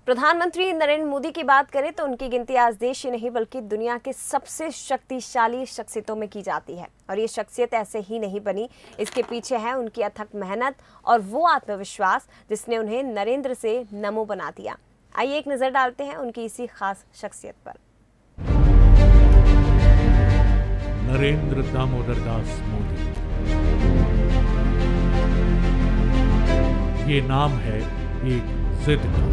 प्रधानमंत्री नरेंद्र मोदी की बात करें तो उनकी गिनती आज देश ही नहीं बल्कि दुनिया के सबसे शक्तिशाली शख्सियतों में की जाती है। और ये शख्सियत ऐसे ही नहीं बनी, इसके पीछे है उनकी अथक मेहनत और वो आत्मविश्वास जिसने उन्हें नरेंद्र से नमो बना दिया। आइए एक नजर डालते हैं उनकी इसी खास शख्सियत पर। नरेंद्र दामोदर दास मोदी, ये नाम है एक जिद का।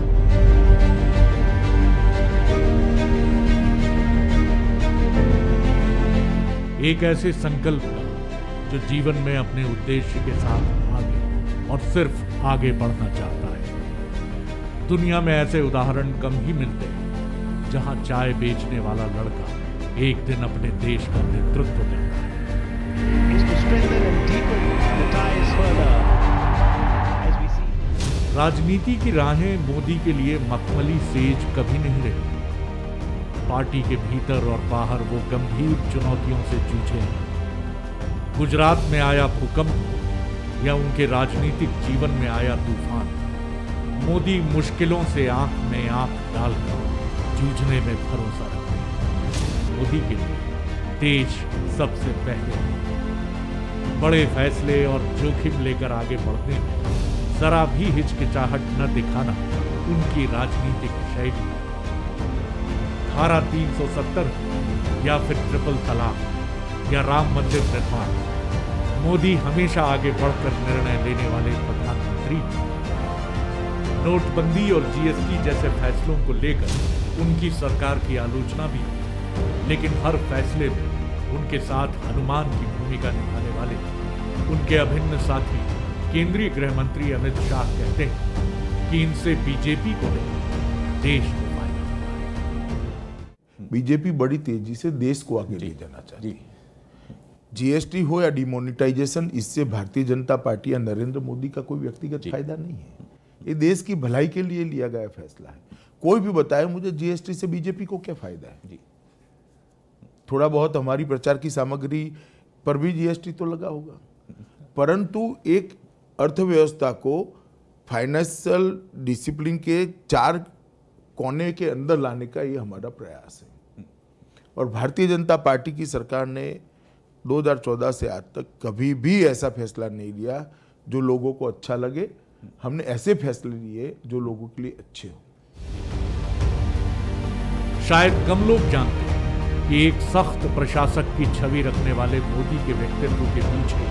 एक ऐसे संकल्प का जो जीवन में अपने उद्देश्य के साथ आगे और सिर्फ आगे बढ़ना चाहता है। दुनिया में ऐसे उदाहरण कम ही मिलते हैं जहां चाय बेचने वाला लड़का एक दिन अपने देश का नेतृत्व करता है। राजनीति की राहें मोदी के लिए मखमली सेज कभी नहीं रही। पार्टी के भीतर और बाहर वो गंभीर चुनौतियों से जूझे हैं। गुजरात में आया भूकंप या उनके राजनीतिक जीवन में आया तूफान, मोदी मुश्किलों से आंख में आंख डालकर जूझने में भरोसा रखते हैं। मोदी के लिए देश सबसे पहले। बड़े फैसले और जोखिम लेकर आगे बढ़ने में जरा भी हिचकिचाहट न दिखाना उनकी राजनीतिक शैली। धारा 370 या फिर ट्रिपल तलाक या राम मंदिर निर्माण, मोदी हमेशा आगे बढ़कर निर्णय लेने वाले प्रधानमंत्री। नोटबंदी और जीएसटी जैसे फैसलों को लेकर उनकी सरकार की आलोचना भी, लेकिन हर फैसले में उनके साथ हनुमान की भूमिका निभाने वाले उनके अभिन्न साथी केंद्रीय गृह मंत्री अमित शाह कहते हैं कि इनसे बीजेपी को नहीं, देश को फायदा होगा। बीजेपी बड़ी तेजी से देश को आगे ले जाना चाहती है। जीएसटी हो या डिमोनेटाइजेशन, इससे भारतीय जनता पार्टी या नरेंद्र मोदी का कोई व्यक्तिगत फायदा नहीं है। ये देश की भलाई के लिए लिया गया फैसला है। कोई भी बताए मुझे जीएसटी से बीजेपी को क्या फायदा है जी। थोड़ा बहुत हमारी प्रचार की सामग्री पर भी जीएसटी तो लगा होगा, परंतु एक अर्थव्यवस्था को फाइनेंशियल डिसिप्लिन के 4 कोने के अंदर लाने का ये हमारा प्रयास है। और भारतीय जनता पार्टी की सरकार ने 2014 से आज तक कभी भी ऐसा फैसला नहीं लिया जो लोगों को अच्छा लगे। हमने ऐसे फैसले लिए जो लोगों के लिए अच्छे हो। शायद कम लोग जानते हैं कि एक सख्त प्रशासक की छवि रखने वाले मोदी के व्यक्तित्व के पीछे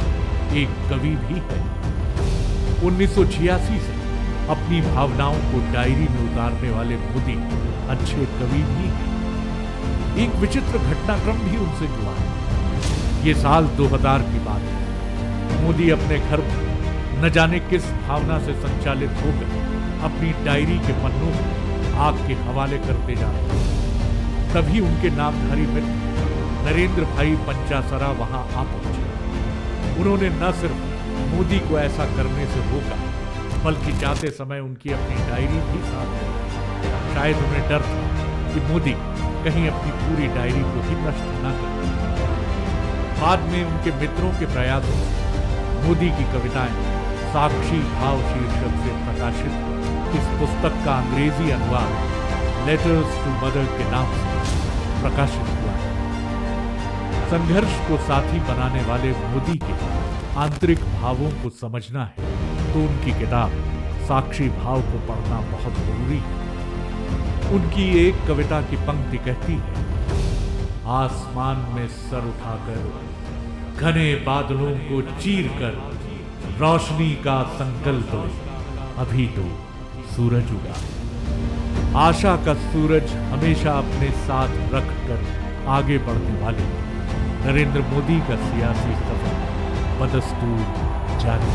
एक कवि भी है। 1986 से अपनी भावनाओं को डायरी में उतारने वाले मोदी अच्छे कवि भी हैं। एक विचित्र घटनाक्रम भी उनसे जुड़ा है। ये साल 2000 की बात है। मोदी अपने घर में न जाने किस भावना से संचालित होकर अपनी डायरी के पन्नों को आग के हवाले करते जा रहे थे। तभी उनके नामधारी मित्र नरेंद्र भाई पंचासरा वहां आ पहुंचे। उन्होंने न सिर्फ मोदी को ऐसा करने से रोका, बल्कि जाते समय उनकी अपनी डायरी भी साथ ली। शायद उन्हें डर था कि मोदी कहीं अपनी पूरी डायरी को ही नष्ट न कर दे। बाद में उनके मित्रों के प्रयासों से मोदी की कविताएं साक्षी भाव शीर्षक से प्रकाशित इस पुस्तक का अंग्रेजी अनुवाद लेटर्स टू मदर के नाम से प्रकाशित हुआ है। संघर्ष को साथी बनाने वाले मोदी के आंतरिक भावों को समझना है तो उनकी किताब साक्षी भाव को पढ़ना बहुत जरूरी है। उनकी एक कविता की पंक्ति कहती है, आसमान में सर उठाकर घने बादलों को चीर कर रोशनी का संकल्प अभी तो सूरज उगा। आशा का सूरज हमेशा अपने साथ रखकर आगे बढ़ने वाले नरेंद्र मोदी का सियासी सफर बदस्तूर जारी।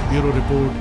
Bureau report.